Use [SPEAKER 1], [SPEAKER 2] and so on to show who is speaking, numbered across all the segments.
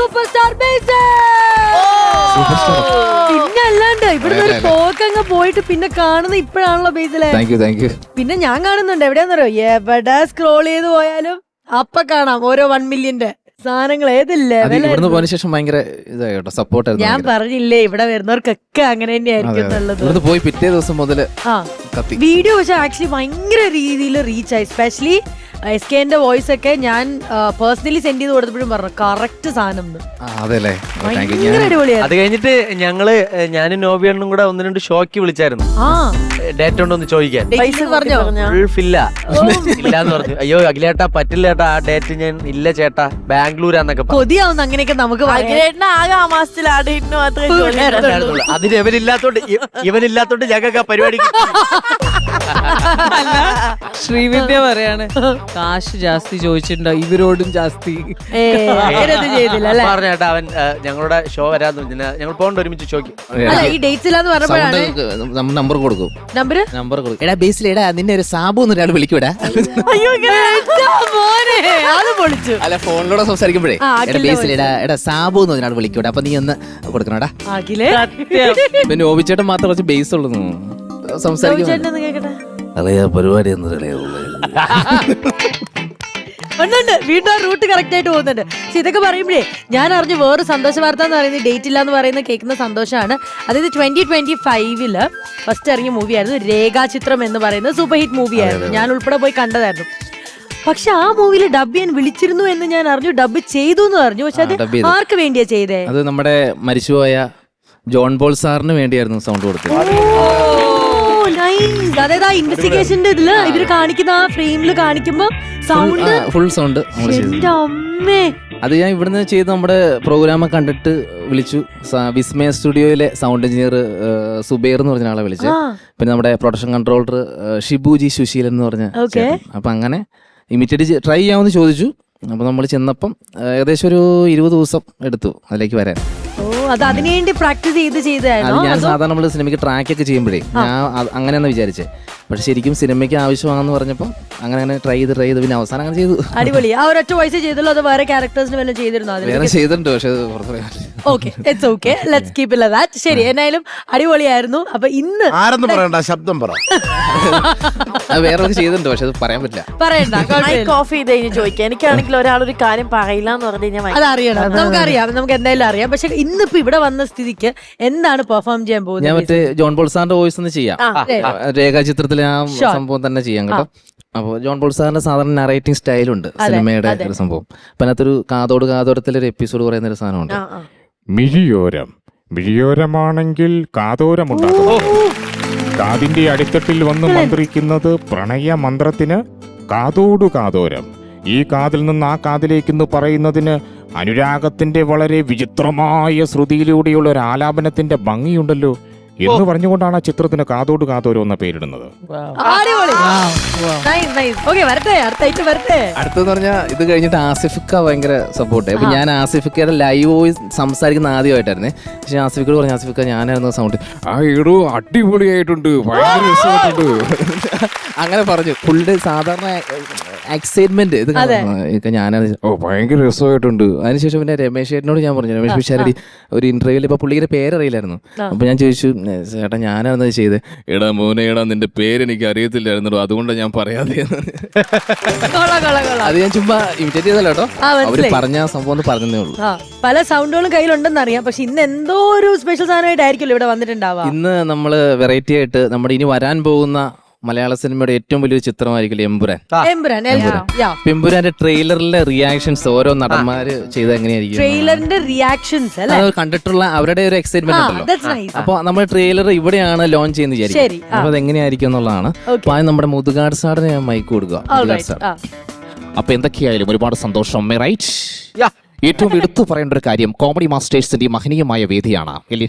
[SPEAKER 1] Super star പിന്നെ അല്ലാണ്ട് ഇവിടുന്ന് ഒരു പോക്കങ്ങ് പോയിട്ട് പിന്നെ കാണുന്ന ഇപ്പോഴാണല്ലോ ബേസിലെ. പിന്നെ ഞാൻ കാണുന്നുണ്ട് എവിടെയാന്നറിയോ, എവിടെ സ്ക്രോൾ ചെയ്ത് പോയാലും അപ്പൊ കാണാം ഓരോ 1 മില്യന്റെ സാധനങ്ങൾ. ഏതില്ലേ
[SPEAKER 2] ശേഷം ഭയങ്കര ഇതായിട്ടോ സപ്പോർട്ട്.
[SPEAKER 1] ഞാൻ പറഞ്ഞില്ലേ ഇവിടെ വരുന്നവർക്കൊക്കെ അങ്ങനെ തന്നെയായിരിക്കും എന്നുള്ളത്.
[SPEAKER 2] പോയി പിറ്റേ ദിവസം മുതൽ
[SPEAKER 1] വീഡിയോ പക്ഷെ ആക്ച്വലി ഭയങ്കര രീതിയിൽ റീച്ച് ആയി. സ്പെഷ്യലി SKന്റെ വോയിസ് ഒക്കെ ഞാൻ പേഴ്സണലി സെൻഡ് ചെയ്ത് കൊടുത്തപ്പോഴും പറഞ്ഞു കറക്റ്റ് സാധനം.
[SPEAKER 3] അത് കഴിഞ്ഞിട്ട് ഞാനും നോബിയണ്ണും കൂടെ 1-2 ഷോക്ക് വിളിച്ചായിരുന്നു ഡേറ്റ് ഉണ്ടോന്ന് ചോദിക്കാൻ. ഇല്ലാന്ന് പറഞ്ഞു. അയ്യോ അഖിലേട്ടാ പറ്റില്ല ചേട്ടാ, ആ ഡേറ്റ് ഞാൻ ഇല്ല ചേട്ടാ ബാംഗ്ലൂരാന്നൊക്കെ
[SPEAKER 1] കൊതിയാവുന്ന അങ്ങനെയൊക്കെ നമുക്ക്
[SPEAKER 4] ആകെ ആ മാസത്തിൽ ആ ഡേറ്റിന് മാത്രമേ.
[SPEAKER 3] അതിന് ഇവനില്ലാത്തോണ്ട് ഞങ്ങൾക്ക് ആ പരിപാടി.
[SPEAKER 5] ശ്രീവിദ്യ പറയാണ് കാശ് ജാസ്തി ചോദിച്ചിട്ടുണ്ടോ, ഇവരോടും ജാസ്തി
[SPEAKER 3] പറഞ്ഞേട്ടാ. അവൻ ഞങ്ങളുടെ ഷോ വരാന്ന് ഞങ്ങൾ പോകണ്ട ഒരുമിച്ച് ഷോക്ക്.
[SPEAKER 2] നമ്പർ കൊടുക്കും. നമ്പർ കൊടുക്കും. എടാ ബേസിൽ എടാ നിന്നെ ഒരു സാബു എന്നൊരാൾ വിളിക്കൂടാ. അല്ല ഫോണിലൂടെ സംസാരിക്കുമ്പോഴേ ബേസിൽ എടാ സാബു എന്ന് ഒരാൾ വിളിക്കൂടാ, അപ്പൊ നീ ഒന്ന് കൊടുക്കണോടാ. പിന്നെ ഓബിച്ചേട്ടൻ മാത്രം കുറച്ച് ബേസ് ഉള്ളൂ സംസാരിക്കും. പരിപാടി
[SPEAKER 1] വീണ്ടും റൂട്ട് കറക്റ്റ് ആയിട്ട് പോകുന്നുണ്ട്. പക്ഷെ ഇതൊക്കെ പറയുമ്പോഴേ ഞാൻ അറിഞ്ഞു വേറെ സന്തോഷ വാർത്ത എന്ന് പറയുന്നത് ഡേറ്റ് ഇല്ല എന്ന് പറയുന്നത് കേൾക്കുന്ന സന്തോഷമാണ്. അതായത് 2025 ഫസ്റ്റ് ഇറങ്ങിയ മൂവിയായിരുന്നു രേഖാചിത്രം എന്ന് പറയുന്നത്. സൂപ്പർ ഹിറ്റ് മൂവിയായിരുന്നു. ഞാൻ ഉൾപ്പെടെ പോയി കണ്ടതായിരുന്നു. പക്ഷെ ആ മൂവിയിൽ ഡബ് ചെയ്യാൻ വിളിച്ചിരുന്നു എന്ന് ഞാൻ അറിഞ്ഞു. ഡബ് ചെയ്തു എന്ന് പറഞ്ഞു. പക്ഷെ അത് ആർക്ക് വേണ്ടിയാ ചെയ്തേ?
[SPEAKER 2] അത് നമ്മുടെ മരിച്ചുപോയ ജോൺ പോൾ സാറിന് വേണ്ടിയായിരുന്നു സൗണ്ട് കൊടുത്തത്.
[SPEAKER 1] അതായത് ആ ഇൻവെസ്റ്റിഗേഷന്റെ ഇതില് ഇവര് കാണിക്കുന്ന ആ ഫ്രെയിമില് കാണിക്കുമ്പോ സൗണ്ട്
[SPEAKER 2] ഫുൾ സൗണ്ട് അത് ഞാൻ ഇവിടുന്ന് ചെയ്ത് നമ്മുടെ പ്രോഗ്രാം കണ്ടിട്ട് വിളിച്ചു. വിസ്മയ സ്റ്റുഡിയോയിലെ സൗണ്ട് എഞ്ചിനീയർ സുബൈർ എന്ന് പറഞ്ഞ ആളെ വിളിച്ചു. പിന്നെ നമ്മുടെ പ്രൊഡക്ഷൻ കൺട്രോളർ ഷിബുജി സുശീലൻ എന്ന് പറഞ്ഞ. അപ്പൊ അങ്ങനെ ഇമിറ്റേറ്റ് ട്രൈ ചെയ്യാമെന്ന് ചോദിച്ചു. അപ്പൊ നമ്മൾ ചെന്നപ്പം ഏകദേശം ഒരു 20 ദിവസം എടുത്തു അതിലേക്ക് വരാൻ.
[SPEAKER 1] അത് അതിനുവേണ്ടി പ്രാക്ടീസ് ചെയ്തായിരുന്നു.
[SPEAKER 2] ഞാൻ സാധാരണ നമ്മള് സിനിമയ്ക്ക് ട്രാക്ക് ഒക്കെ ചെയ്യുമ്പോഴേ ഞാൻ അങ്ങനെയാന്ന് വിചാരിച്ചേ. പക്ഷെ ശരിക്കും സിനിമയ്ക്ക് ആവശ്യമാണെന്ന് പറഞ്ഞപ്പം അങ്ങനെ ട്രൈ ചെയ്ത് പിന്നെ അവസാനം അങ്ങനെ ചെയ്തു.
[SPEAKER 1] അടിപൊളി. ആ ഒരൊറ്റ വോയിസ് ചെയ്തല്ലോ, അത് വേറെ ക്യാരക്ടേഴ്സിന് വല്ലതും ചെയ്തിരുന്നോ?
[SPEAKER 2] വേറെ ചെയ്തിട്ടുണ്ട് പക്ഷെ
[SPEAKER 1] ശരി. എന്നായാലും അടിപൊളിയായിരുന്നു. അപ്പൊ ഇന്ന്
[SPEAKER 6] ആരെന്ന് പറയണ്ട, ശബ്ദം പറ.
[SPEAKER 2] വേറെ ചെയ്തിട്ടുണ്ട് പക്ഷെ അത് പറയാൻ പറ്റില്ല.
[SPEAKER 1] പറയണ്ട.
[SPEAKER 4] കോഫി ചെയ്ത് കഴിഞ്ഞ് ചോദിക്കാം. എനിക്കാണെങ്കിൽ ഒരാളൊരു കാര്യം പറയില്ല എന്ന് പറഞ്ഞു കഴിഞ്ഞാൽ
[SPEAKER 1] അതറിയണം. നമുക്കറിയാം, നമുക്ക് എന്തായാലും അറിയാം. പക്ഷെ ഇന്നിപ്പോ ഇവിടെ വന്ന സ്ഥിതിക്ക് എന്താണ് പെർഫോം ചെയ്യാൻ പോകുന്നത്?
[SPEAKER 2] ഞാൻ മറ്റേ ജോൺ പോൾ സാറിന്റെ വോയിസ് ഒന്ന് ചെയ്യാം. രേഖാചിത്രത്തിലെ ആ സംഭവം തന്നെ ചെയ്യാം കേട്ടോ. അപ്പോൾ ജോൺ പോൾ സാറിന്റെ സാധാരണ നറേറ്റിംഗ് സ്റ്റൈലുണ്ട് സിനിമയുടെ ഒരു സംഭവം. അപ്പൊ അതിനകത്തൊരു കാതോടത്തിലൊരു എപ്പിസോഡ് പറയുന്ന ഒരു സാധനമുണ്ട്.
[SPEAKER 7] മിഴിയോരമാണെങ്കിൽ കാതോരമുണ്ടാകും. കാതിന്റെ അടിത്തട്ടിൽ വന്ന് മന്ത്രിക്കുന്നത് പ്രണയ മന്ത്രത്തിന് കാതോടു കാതോരം. ഈ കാതിൽ നിന്ന് ആ കാതിലേക്കെന്ന് പറയുന്നതിന് അനുരാഗത്തിന്റെ വളരെ വിചിത്രമായ ശ്രുതിയിലൂടെയുള്ള ഒരു ആലാപനത്തിന്റെ ഭംഗിയുണ്ടല്ലോ എന്ന് പറഞ്ഞുകൊണ്ടാണ് ആ ചിത്രത്തിന് കാതോട് കാതോരം എന്ന പേരിടുന്നത്.
[SPEAKER 2] അടുത്തെന്ന് പറഞ്ഞാൽ ഇത് കഴിഞ്ഞിട്ട് ആസിഫിക്ക ഭയങ്കര സപ്പോർട്ട്. അപ്പൊ ഞാൻ ആസിഫിക്കയുടെ ലൈവ് വോയിസ് സംസാരിക്കുന്ന ആദ്യമായിട്ടായിരുന്നേ. പക്ഷെ ആസിഫിക്കോട് പറഞ്ഞു, ആസിഫിക്ക ഞാനായിരുന്നു സൗണ്ട്.
[SPEAKER 7] ആ ഇടൂ അടിപൊളിയായിട്ടുണ്ട്, ഭയങ്കര രസമായിട്ടുണ്ട്
[SPEAKER 2] അങ്ങനെ പറഞ്ഞു. ഫുള്ള് സാധാരണ എക്സൈറ്റ്മെന്റ് ഇത് ഞാനത്
[SPEAKER 7] ഭയങ്കര രസമായിട്ടുണ്ട്.
[SPEAKER 2] അതിനുശേഷം പിന്നെ രമേശ് ചേട്ടനോട് ഞാൻ പറഞ്ഞു, രമേശ് പിഷാരടി ഒരു ഇന്റർവ്യൂവിൽ ഇപ്പൊ പുള്ളിയുടെ പേരറിയില്ലായിരുന്നു. അപ്പൊ ഞാൻ ചോദിച്ചു, ചേട്ടാ ഞാനാണ് ചെയ്ത്. എടാ മോനെ എടാ നിന്റെ പേരെനിക്ക് അറിയത്തില്ലായിരുന്നു, അതുകൊണ്ടാണ് ഞാൻ പറയാതെ. അത് ഞാൻ ചുമ്മാ ഇമിറ്റേറ്റ് ചെയ്തല്ലോ കേട്ടോ. അവര് പറഞ്ഞ സംഭവം ഒന്ന് പറഞ്ഞതേ ഉള്ളൂ.
[SPEAKER 1] പല സൗണ്ടുകളും കയ്യിലുണ്ടെന്ന് അറിയാം. പക്ഷെ ഇന്ന് എന്തോ ഒരു സ്പെഷ്യൽ സാധനമായിട്ടായിരിക്കും ഇവിടെ വന്നിട്ടുണ്ടാവുക.
[SPEAKER 2] ഇന്ന് നമ്മള് വെറൈറ്റി ആയിട്ട് നമ്മുടെ ഇനി വരാൻ പോകുന്ന മലയാള സിനിമയുടെ ഏറ്റവും വലിയൊരു ചിത്രമായിരിക്കും എമ്പുരാൻ. എമ്പുരാന്റെ ട്രെയിലറിലെ റിയാക്ഷൻസ് ഓരോ നടന്മാര് ചെയ്ത് എങ്ങനെയായിരിക്കും,
[SPEAKER 1] ട്രെയിലറിന്റെ റിയാക്ഷൻസ്
[SPEAKER 2] കണ്ടിട്ടുള്ള അവരുടെ ഒരു എക്സൈറ്റ്മെന്റ് ഉണ്ടല്ലോ. അപ്പൊ നമ്മൾ ട്രെയിലർ ഇവിടെയാണ് ലോഞ്ച് ചെയ്യുന്നത് വിചാരിക്കും. അപ്പൊ അത് എങ്ങനെയായിരിക്കും എന്നുള്ളതാണ്. അപ്പൊ നമ്മുടെ മുതുകാട് സാറിന് ഞാൻ മൈക്ക് കൊടുക്കുക.
[SPEAKER 8] അപ്പൊ എന്തൊക്കെയായാലും ഒരുപാട് സന്തോഷം, റൈറ്റ്? ഏറ്റവും എടുത്തു പറയേണ്ട ഒരു കാര്യം, കോമഡി മാസ്റ്റേഴ്സിന്റെ മഹനീയമായ വേദിയാണ്.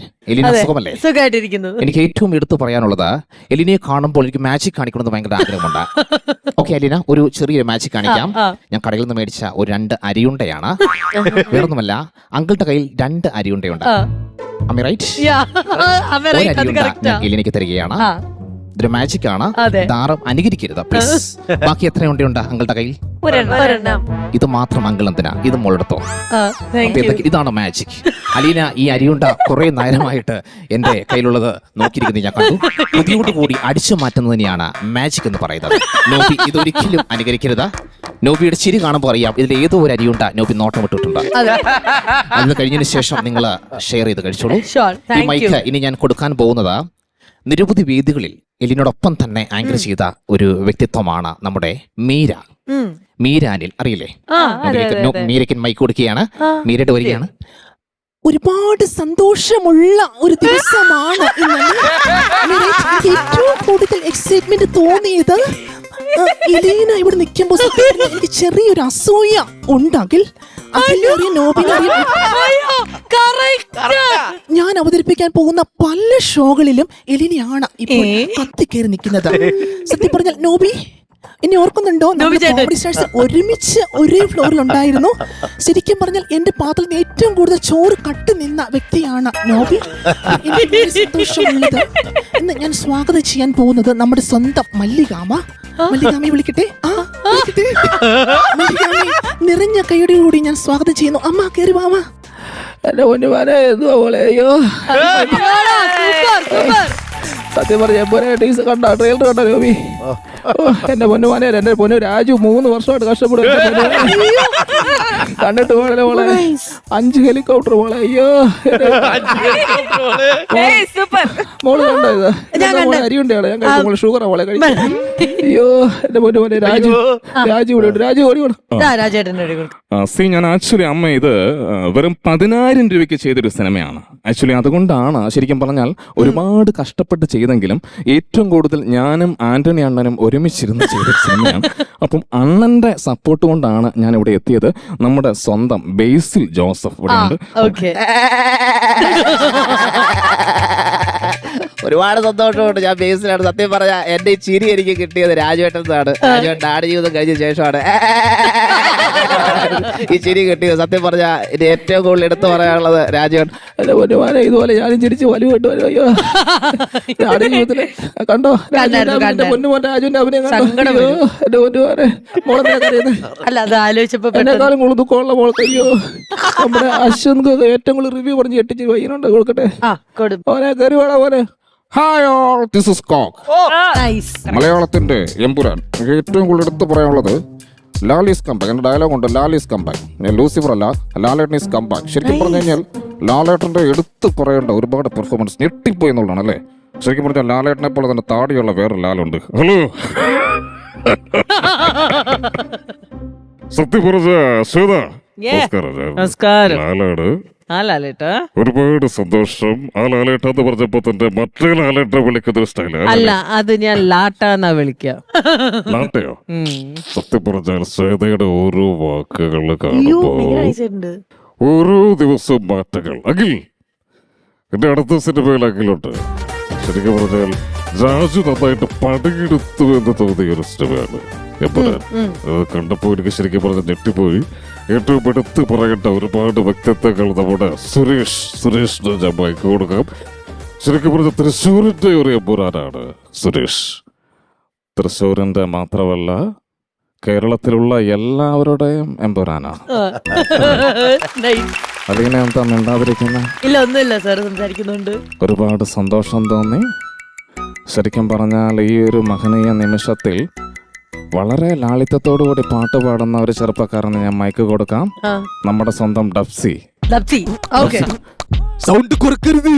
[SPEAKER 8] എലിന സുഖമല്ലേ? എനിക്ക് ഏറ്റവും എടുത്തു പറയാനുള്ളത്, എലിനെ കാണുമ്പോൾ എനിക്ക് മാജിക് കാണിക്കണമെന്ന് ഭയങ്കര ആഗ്രഹമുണ്ട്. ഓക്കെ എലിന, ഒരു ചെറിയൊരു മാജിക് കാണിക്കാം. ഞാൻ കടയിൽ നിന്ന് മേടിച്ച ഒരു 2 അരിയുണ്ടയാണ്. വേറൊന്നുമല്ല, അങ്കിളുടെ കയ്യിൽ 2 അരിയുണ്ടയുണ്ട്. റൈറ്റ്? എലിനയ്ക്ക് തരികയാണ്. ഇതൊരു മാജിക് ആണ്.
[SPEAKER 1] അതെ.
[SPEAKER 8] താരം അനുകരിക്കരുത് പ്ലീസ്. ബാക്കി എത്ര ഉണ്ട് അങ്കിളുടെ കയ്യിൽ?
[SPEAKER 4] ഒരെണ്ണം.
[SPEAKER 8] ഇത് മാത്രം അങ്കിൾ എന്തിനാ? ഇത് മോളെടുത്തോ.
[SPEAKER 1] Thank you.
[SPEAKER 8] ഇതാണ് മാജിക്. അലീന ഈ അരിയുണ്ട കുറെ നേരമായിട്ട് എന്റെ കയ്യിലുള്ളത് നോക്കിയിരിക്കുന്നത് ഞാൻ കണ്ടു. പുതിയോട് കൂടി അടിച്ചു മാറ്റുന്നത് തന്നെയാണ് മാജിക് എന്ന് പറയുന്നത്. നോബി ഇതൊരിക്കലും അനുകരിക്കരുത്. നോബിയുടെ ചിരി കാണുമ്പോൾ അറിയാം ഇതിൽ ഏതോ ഒരു അരിയുണ്ട നോബി നോട്ടം ഇട്ടിട്ടുണ്ട്. അത് കഴിഞ്ഞതിന് ശേഷം നിങ്ങൾ ഷെയർ ചെയ്ത് കഴിച്ചോളൂ.
[SPEAKER 1] Sure.
[SPEAKER 8] ഈ
[SPEAKER 1] Thank you.
[SPEAKER 8] മൈക്ക് ഇനി ഞാൻ കൊടുക്കാൻ പോകുന്നത് നിരവധി വേദികളിൽ എലിനോടൊപ്പം തന്നെ ആങ്കർ ചെയ്ത ഒരു വ്യക്തിത്വമാണ് നമ്മുടെ മീര. മീരാനിൽ അറിയില്ലേ? മീരയ്ക്ക് മൈക്ക് കൊടുക്കുകയാണ്. മീരയുടെ വരികയാണ്. ഒരുപാട് സന്തോഷമുള്ള ഒരു ദിവസമാണ് ഏറ്റവും കൂടുതൽ എക്സൈറ്റ്മെന്റ് തോന്നിയത് എലീന ഇവിടെ നിൽക്കുമ്പോൾ എനിക്ക് ചെറിയൊരു അസൂയ ഉണ്ടെങ്കിൽ ഞാൻ അവതരിപ്പിക്കാൻ പോകുന്ന പല ഷോകളിലും എലീനയാണ് ഇപ്പോൾ കത്തിക്കേറി നിൽക്കുന്നത്. സത്യം പറഞ്ഞാൽ നോബി എന്നെ ഓർക്കുന്നുണ്ടോ? കോമഡി സ്റ്റാർസ് ഒരുമിച്ച് ഒരേ ഫ്ലോറിൽ ഉണ്ടായിരുന്നു. ശരിക്കും പറഞ്ഞാൽ എന്റെ പാത്രത്തിൽ ഏറ്റവും കൂടുതൽ ചോറ് കട്ട് നിന്ന വ്യക്തിയാണ് നോബി. എനിക്ക് സന്തോഷമുള്ളത് ഇന്ന് ഞാൻ സ്വാഗതം ചെയ്യാൻ പോകുന്നത് നമ്മുടെ സ്വന്തം മല്ലികാമ. മല്ലികാമയെ വിളിക്കട്ടെ? മല്ലികാമയെ നിറഞ്ഞ കൈയുടെ കൂടി ഞാൻ സ്വാഗതം ചെയ്യുന്നു. അമ്മ കയറി വാമ.
[SPEAKER 2] എന്റെ പൊന്നുമാനെ എന്തുവാ പോലെ? അയ്യോ സത്യം പറഞ്ഞ ടീസ് കണ്ട ട്രെയിലർ കണ്ട നോബി. എന്റെ പൊന്നുമാനെ, എന്റെ പൊന്നു രാജു 3 വർഷമായിട്ട് കഷ്ടപ്പെടും. കണ്ടിട്ട് പോലെ മോളെ 5 ഹെലികോപ്റ്റർ മോളെ. അയ്യോ മോള് കണ്ടോ? ഇത് അരിയുണ്ടാണ് ഞാൻ കഴിക്കും. ഷുഗറാ മോളെ കഴിക്കും. അയ്യോ എന്റെ പൊന്നുമാനെ രാജു ഇവിടെ ഉണ്ട്. രാജു ഓടിക്കോളൂ.
[SPEAKER 7] ഞാൻ ആക്ച്വലി അമ്മ ഇത് വെറും 10,000 രൂപയ്ക്ക് ചെയ്തൊരു സിനിമയാണ്. ആക്ച്വലി അതുകൊണ്ടാണ് ശരിക്കും പറഞ്ഞാൽ ഒരുപാട് കഷ്ടപ്പെട്ട് ചെയ്തെങ്കിലും ഏറ്റവും കൂടുതൽ ഞാനും ആന്റണി അണ്ണനും ഒരുമിച്ചിരുന്ന് ചെയ്തൊരു സിനിമയാണ്. അപ്പം അണ്ണന്റെ സപ്പോർട്ട് കൊണ്ടാണ് ഞാൻ ഇവിടെ എത്തിയത്. നമ്മുടെ സ്വന്തം ബേസിൽ ജോസഫ് ഇവിടെ ഉണ്ട്.
[SPEAKER 8] ഒരുപാട് സന്തോഷമുണ്ട്. ഞാൻ ബേസിലാണ്. സത്യം പറഞ്ഞ എന്റെ ഈ ചിരി എനിക്ക് കിട്ടിയത് രാജുവേട്ടനാണ്. രാജുവേട്ടൻ ആട് ജീവിതം കഴിഞ്ഞ ശേഷമാണ് ഈ ചിരി കിട്ടിയത്. സത്യം പറഞ്ഞ ഇത് ഏറ്റവും കൂടുതൽ എടുത്തു പറയാനുള്ളത് രാജുവേട്ടൻ.
[SPEAKER 2] എന്റെ പൊന്നുമാനെ ഇതുപോലെ ഞാനും ചിരിച്ച് വലുവിട്ട് വരും. അയ്യോ ആട് ജീവിതത്തില് കണ്ടോ എന്റെ പൊന്നുമോൻ രാജുവിന്റെ അഭിനയം കണ്ടോ? അയ്യോ എന്റെ പൊന്നുമാനെ മോളെ അറിയുന്നത്.
[SPEAKER 1] അല്ല അത് ആലോചിച്ചപ്പോ
[SPEAKER 2] എന്നെക്കാളും കൂടുതൽ ദുഃഖമുള്ള മോൾക്ക്. അയ്യോ നമ്മുടെ അശ്വന്ത് ഏറ്റവും കൂടുതൽ റിവ്യൂ പറഞ്ഞ് ഞെട്ടിച്ച് വൈകുന്നുണ്ട്. കൊടുക്കട്ടെ ഓനെ കയറി വേണം പോലെ.
[SPEAKER 7] ഹായ് ഓൾ, ദിസ് ഇസ് കോക്ക്. മലയാളത്തിന്റെ എമ്പുരാൻ. ഏറ്റവും കൂടുതൽ എടുത്ത് പറയാനുള്ളത് ലാൽ ഈസ് കംബാക്ക്. എന്റെ ഡയലോഗ് ഉണ്ട്, ലാൽ ഈസ് കംബാക്ക്. ഞാൻ ലൂസിഫർ അല്ല, ലാലേട്ടൻ ഈസ് കംബാക്ക്. ശരിക്കും പറഞ്ഞു കഴിഞ്ഞാൽ ലാലേട്ടന്റെ എടുത്ത് പറയേണ്ട ഒരുപാട് പെർഫോമൻസ് ഞെട്ടിപ്പോയി എന്നുള്ളതാണ് അല്ലേ. ശരിക്കും പറഞ്ഞാൽ ലാലേട്ടനെ പോലെ തന്നെ താടിയുള്ള വേറൊരു ലാലുണ്ട്. ഹലോ സത്യം പറഞ്ഞ ശ്വേത,
[SPEAKER 5] നമസ്കാരം.
[SPEAKER 7] ലാലാണ്.
[SPEAKER 5] ലാലേട്ടാ
[SPEAKER 7] ഒരുപാട് സന്തോഷം. ആ ലാലേട്ട എന്ന് പറഞ്ഞപ്പോ തന്നെ മറ്റേ ലാലേട്ട വിളിക്കുന്ന സ്റ്റൈലാണ്.
[SPEAKER 5] അല്ല, അത് ഞാൻ ലാട്ടാന്നാ വിളിക്കാം.
[SPEAKER 7] ലാട്ടയോ? സത്യം പറഞ്ഞാൽ ശ്വേതയുടെ ഓരോ വാക്കുകൾ കാണുമ്പോ ഓരോ ദിവസവും മാറ്റങ്ങൾ. അഖിൽ, എന്റെ അടുത്ത സിനിമയിൽ അഖിലുണ്ട്. ശരിക്കും പറഞ്ഞാൽ രാജു നന്നായിട്ട് പടയെടുത്തു എന്ന് തോന്നിയ ഒരു സിനിമയാണ് എമ്പുരാൻ. അത് കണ്ടപ്പോ എനിക്ക് ശരിക്കും പറഞ്ഞാൽ ഞെട്ടിപ്പോയി. ഏറ്റവും എടുത്ത് പറയേണ്ട ഒരുപാട് വ്യക്തിത്വങ്ങൾ നമ്മുടെ സുരേഷിന് ഞാൻ മൈക്ക് കൊടുക്കാം. ശരിക്കും പറഞ്ഞ തൃശ്ശൂരിന്റെ ഒരു എമ്പുരാനാണ് സുരേഷ്. തൃശ്ശൂരിന്റെ മാത്രമല്ല കേരളത്തിലുള്ള എല്ലാവരുടെയും എമ്പുരാനാണ്. അതിനെ എന്താ മിണ്ടാതിരിക്കുന്ന?
[SPEAKER 1] ഇല്ല ഒന്നുമില്ല സാർ, സംസാരിക്കുന്നുണ്ട്.
[SPEAKER 7] ഒരുപാട് സന്തോഷം തോന്നി. ശരിക്കും പറഞ്ഞാൽ ഈ ഒരു മഹനീയ നിമിഷത്തിൽ വളരെ ലാളിത്യത്തോടു കൂടി പാട്ട് പാടുന്ന ഒരു ചെറുപ്പക്കാരന് ഞാൻ മൈക്ക് കൊടുക്കാം. നമ്മുടെ സ്വന്തം ഡബ്സി.
[SPEAKER 2] സൗണ്ട് കുറക്കരുത്.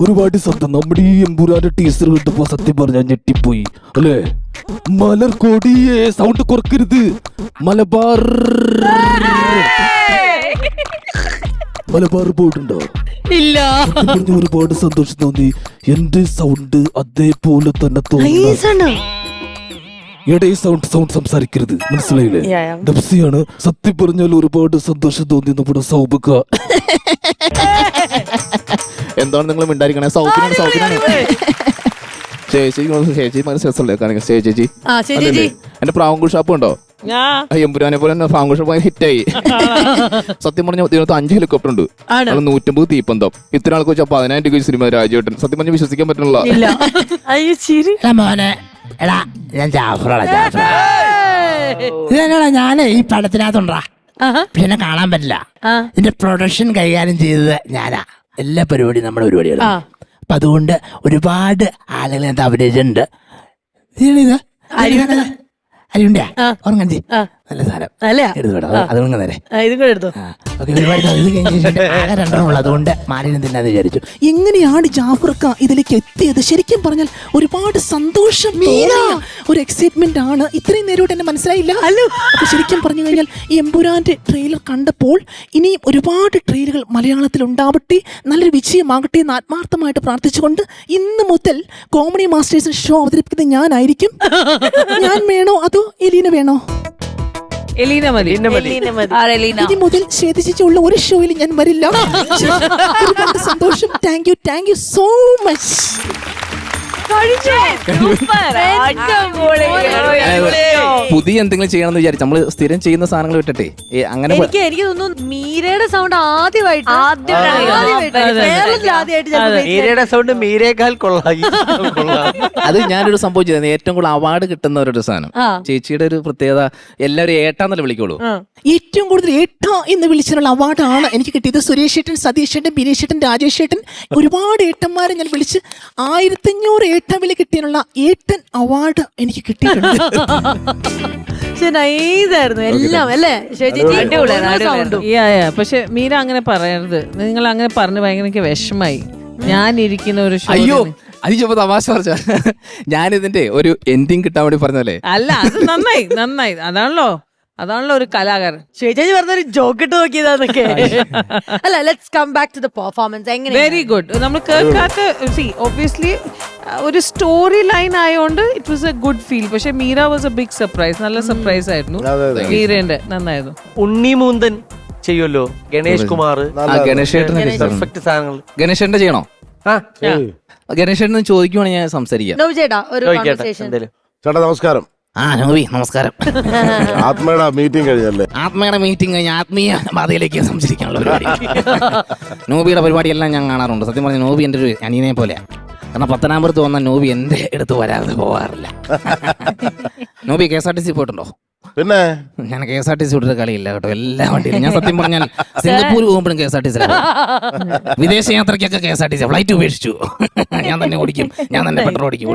[SPEAKER 2] ഒരുപാട് സ്വന്തം നമ്മുടെ ഈ എമ്പുരാന്റെ ടീച്ചർ കിട്ടപ്പോ സത്യം പറഞ്ഞാൽ ഞെട്ടിപ്പോയി അല്ലേ. മലർക്കോടിയെ സൗണ്ട് കുറക്കരുത്. മലബാർ പോയിട്ടുണ്ടോ?
[SPEAKER 1] ഇല്ല.
[SPEAKER 2] ഒരുപാട് സന്തോഷം തോന്നി. എന്റെ സൗണ്ട് അതേപോലെ തന്നെ തോന്നുന്നു. എടേ സൗണ്ട് സംസാരിക്കരുത്, മനസ്സിലായില്ലേ? ഡബ്സിയാണ്. സത്യം പറഞ്ഞാൽ ഒരുപാട് സന്തോഷം തോന്നി. നമ്മുടെ സൗബിക
[SPEAKER 8] എന്താണ് നിങ്ങൾ മിണ്ടായിരിക്കണേ? സൗബിനാണ്. ചേച്ചി മനസ്സിലാക്കാൻ ചേച്ചി
[SPEAKER 2] എന്റെ പ്രാവൻകൂർ ഷാപ്പ് ഉണ്ടോ?
[SPEAKER 8] എമ്പുരാനെ പോലെ തന്നെ ഫ്രാങ്കോഷ് ഹിറ്റായി. സത്യം പറഞ്ഞ ഇതിനകത്ത് 5 ഹെലികോപ്റ്റർ ഉണ്ട്,
[SPEAKER 1] ആണ്.
[SPEAKER 8] അത് 150 തീപ്പന്തം. ഇത്ര ആൾക്ക് വെച്ചാൽ 10,000 രൂപ സിനിമ രാജേട്ടൻ. സത്യം പറഞ്ഞ് വിശ്വസിക്കാൻ പറ്റുന്നില്ല.
[SPEAKER 1] ഇല്ല.
[SPEAKER 4] അയ്യോ ചിരി.
[SPEAKER 6] മോനെ എടാ ഞാൻ ജാഫറാ ഇതെന്നോടാ ഞാൻ ഈ പടത്തിനകത്തുണ്ടാ, പക്ഷെ എന്നെ കാണാൻ പറ്റില്ല. ഇതിന്റെ പ്രൊഡക്ഷൻ കൈകാര്യം ചെയ്തത് ഞാനാ. എല്ലാ പരിപാടിയും നമ്മുടെ പരിപാടിയാണ്. അപ്പൊ അതുകൊണ്ട് ഒരുപാട് ആളുകൾ ഞാൻ അഭിനയിച്ചിട്ടുണ്ട്. ഇത് അരിയുണ്ടാ ഓർമ്മ നല്ല സാധനം എടുത്തോട്ടോ, അതുകൊണ്ട് നേരെ
[SPEAKER 1] ഇതും കൂടെ എടുത്തോ.
[SPEAKER 6] ഒരുപാട് ഇത് കഴിഞ്ഞിട്ട് ആകെ 2 ഉള്ളത്, അതുകൊണ്ട് മാലിന്യം തിന്നാന്ന് വിചാരിച്ചു. എങ്ങനെയാണ് ജാഫർക്ക ഇതിലേക്ക് എത്തിയത്? ശരിക്കും പറഞ്ഞാൽ ഒരുപാട് സന്തോഷം, ഒരു എക്സൈറ്റ്മെന്റ് ആണ്. ഇത്രയും നേരമായിട്ട് എന്നെ മനസ്സിലായില്ല. അപ്പൊ ശരിക്കും പറഞ്ഞു കഴിഞ്ഞാൽ ഈ എമ്പുരാന്റെ ട്രെയിലർ കണ്ടപ്പോൾ ഇനിയും ഒരുപാട് ട്രെയിലുകൾ മലയാളത്തിൽ ഉണ്ടാവട്ടെ, നല്ലൊരു വിജയമാകട്ടെ എന്ന് ആത്മാർത്ഥമായിട്ട് പ്രാർത്ഥിച്ചുകൊണ്ട് ഇന്ന് മുതൽ കോമഡി മാസ്റ്റേഴ്സ് ഷോ അവതരിപ്പിക്കുന്നത് ഞാനായിരിക്കും. ഞാൻ വേണോ അതോ എലീന വേണോ?
[SPEAKER 5] എലീന മതി.
[SPEAKER 6] ഇനി മുതൽ ഛേദിച്ചുള്ള ഒരു ഷോയിൽ ഞാൻ വരില്ല. ഒരുപാട് സന്തോഷം. Thank you so much.
[SPEAKER 2] പുതിയ എന്തെങ്കിലും ചെയ്യണമെന്ന് വിചാരിച്ചു. നമ്മള് സ്ഥിരം ചെയ്യുന്ന സാധനങ്ങൾ വിട്ടിട്ടേ അങ്ങനെ
[SPEAKER 1] എനിക്ക് തോന്നുന്നു മീരയുടെ സൗണ്ട് ആദ്യമായിട്ട്
[SPEAKER 3] മീരയുടെ സൗണ്ട് മീരയേക്കാൾ കൊള്ളാം.
[SPEAKER 2] അത് ഞാനൊരു സംഭവം ചെയ്തത്, ഏറ്റവും കൂടുതൽ അവാർഡ് കിട്ടുന്ന ഒരു സാധനം. ചേച്ചിയുടെ ഒരു പ്രത്യേകത, എല്ലാവരും ഏട്ടാന്നല്ലേ വിളിക്കോളൂ.
[SPEAKER 6] ഏറ്റവും കൂടുതൽ ഏട്ട എന്ന് വിളിച്ചിട്ടുള്ള അവാർഡാണ് എനിക്ക് കിട്ടിയത്. സുരേഷ് ഏട്ടൻ, സതീഷ് ഏട്ടൻ, ബിനീഷ് ഏട്ടൻ, രാജേഷ് ഏട്ടൻ, ഒരുപാട് ഏട്ടന്മാരെ ഞാൻ വിളിച്ച് 1500 ഏട്ടൻ വില കിട്ടിയുള്ള ഏട്ടൻ അവാർഡ് എനിക്ക് കിട്ടിയിട്ടുണ്ട്.
[SPEAKER 1] എല്ലാം അല്ലേ?
[SPEAKER 5] പക്ഷെ മീര അങ്ങനെ പറയരുത്. നിങ്ങൾ അങ്ങനെ പറഞ്ഞ് ഭയങ്കര എനിക്ക് വിഷമായി. ഞാൻ ഇരിക്കുന്ന ഒരു
[SPEAKER 2] അയ്യോ അത് ചുമ്മാ തമാശ പറഞ്ഞ. ഞാനിതിന്റെ ഒരു എൻഡിങ് കിട്ടാൻ വേണ്ടി പറഞ്ഞല്ലേ.
[SPEAKER 5] അല്ല, അത് നന്നായി. അതാണല്ലോ ഒരു കലാകാരൻ.
[SPEAKER 1] ചേച്ചി പറഞ്ഞൊരു ജോക്ക് ഇട്ട് നോക്കിയതാന്നൊക്കെ. അല്ല, let's come back to the performance. എങ്ങനെ?
[SPEAKER 5] Very good. നമ്മൾ കേൾക്കാത്ത ഒബ്വിയസ്ലി ഒരു സ്റ്റോറി ലൈൻ ആയതുകൊണ്ട് it was a good feel. പക്ഷെ Meera was a big surprise. നല്ല സർപ്രൈസ് ആയിരുന്നു മീരന്റെ. നന്നായിരുന്നു.
[SPEAKER 3] ഉണ്ണിമൂന്തൻ ചെയ്യുമല്ലോ, ഗണേഷ് കുമാർ.
[SPEAKER 2] ഗണേശേട്ടന്റെ ചെയ്യണോ? ഗണേശേട്ടൻ ചോദിക്കുവാണെങ്കിൽ ഞാൻ സംസാരിക്കാം.
[SPEAKER 1] ചേട്ടാ ഒരു conversation.
[SPEAKER 9] ചേട്ടാ നമസ്കാരം.
[SPEAKER 6] നമസ്കാരം.
[SPEAKER 9] ആത്മയുടെ മീറ്റിംഗ് കഴിഞ്ഞല്ലേ?
[SPEAKER 6] ആത്മയുടെ മീറ്റിംഗ് കഴിഞ്ഞ് ആത്മീയ ബാധയിലേക്ക് സംസാരിക്കാനുള്ള പരിപാടി.
[SPEAKER 2] നോബിയുടെ പരിപാടിയെല്ലാം ഞാൻ കാണാറുണ്ട്. സത്യം പറഞ്ഞ നോബി എൻ്റെ ഒരു അനിയനെ പോലെയാണ്. കാരണം 10-ാമത് വന്ന നോബി എൻ്റെ അടുത്ത് വരാതെ പോകാറില്ല. നോബി KSRTC പോയിട്ടുണ്ടോ?
[SPEAKER 9] പിന്നെ
[SPEAKER 2] ഞാൻ KSRTC വിട്ടൊരു കളിയില്ല കേട്ടോ. എല്ലാ വണ്ടിയിലും ഞാൻ സത്യം പറഞ്ഞാൽ സിംഗപ്പൂർ പോകുമ്പോഴും KSRTC, വിദേശ യാത്രയ്ക്കൊക്കെ KSRTC, ഫ്ലൈറ്റ് ഉപേക്ഷിച്ചു. ഞാൻ തന്നെ ഓടിക്കും, ഞാൻ തന്നെ പെട്രോൾ അടിക്കും.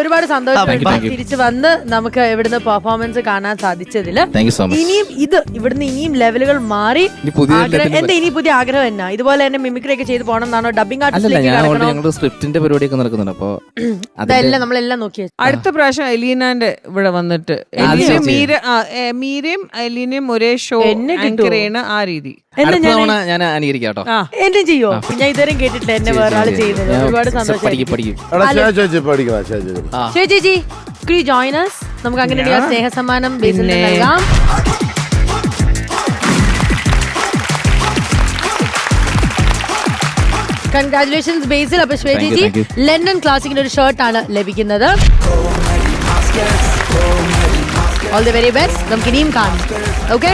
[SPEAKER 1] ഒരുപാട് സന്തോഷം തിരിച്ചു വന്ന് നമുക്ക് ഇവിടുന്ന് പെർഫോമൻസ് കാണാൻ സാധിച്ചതില്. ഇനിയും ഇവിടുന്ന് ലെവലുകൾ മാറി എന്താ ഇനി പുതിയ ആഗ്രഹം എന്നാ? ഇതുപോലെ തന്നെ മിമിക്രി ഒക്കെ ചെയ്ത് പോകണം എന്നാണോ? ഡബിംഗ് ആർട്ടിസ്റ്റിലേക്ക്
[SPEAKER 2] സ്ക്രിപ്റ്റിന്റെ പരിപാടിയൊക്കെ നടക്കുന്നുണ്ട്. അപ്പൊ
[SPEAKER 1] അതെല്ലാം നമ്മളെല്ലാം നോക്കി. അടുത്ത
[SPEAKER 5] പ്രാവശ്യം എലീനാന്റെ ഇവിടെ വന്നിട്ട് മീരയും എലീനയും ഒരേ ഷോ ആങ്കർ ചെയ്യണ ആ രീതി
[SPEAKER 2] ഞാൻ അനുകരിക്കാട്ടോ.
[SPEAKER 1] എന്നെ ചെയ്യോ? ഞാൻ ഇതുവരെ കേട്ടിട്ടില്ല എന്നെ വേറെ ആള് ചെയ്യുന്നത്. ഒരുപാട് സന്തോഷം. ചേച്ചി ജോയിൻ us. നമുക്ക് അങ്ങനെ ഒരു സ്നേഹസമ്മാനം ബേസിൽ നൽകാം. കൺഗ്രാറ്റുലേഷൻസ് ബേസിൽ. അപ്പൊ ശ്വേതജി ലണ്ടൻ ക്ലാസിക്കിന്റെ ഒരു ഷർട്ടാണ് ലഭിക്കുന്നത്. All the very best. നമുക്ക് ഇനിയും കാണാം. ഓക്കെ.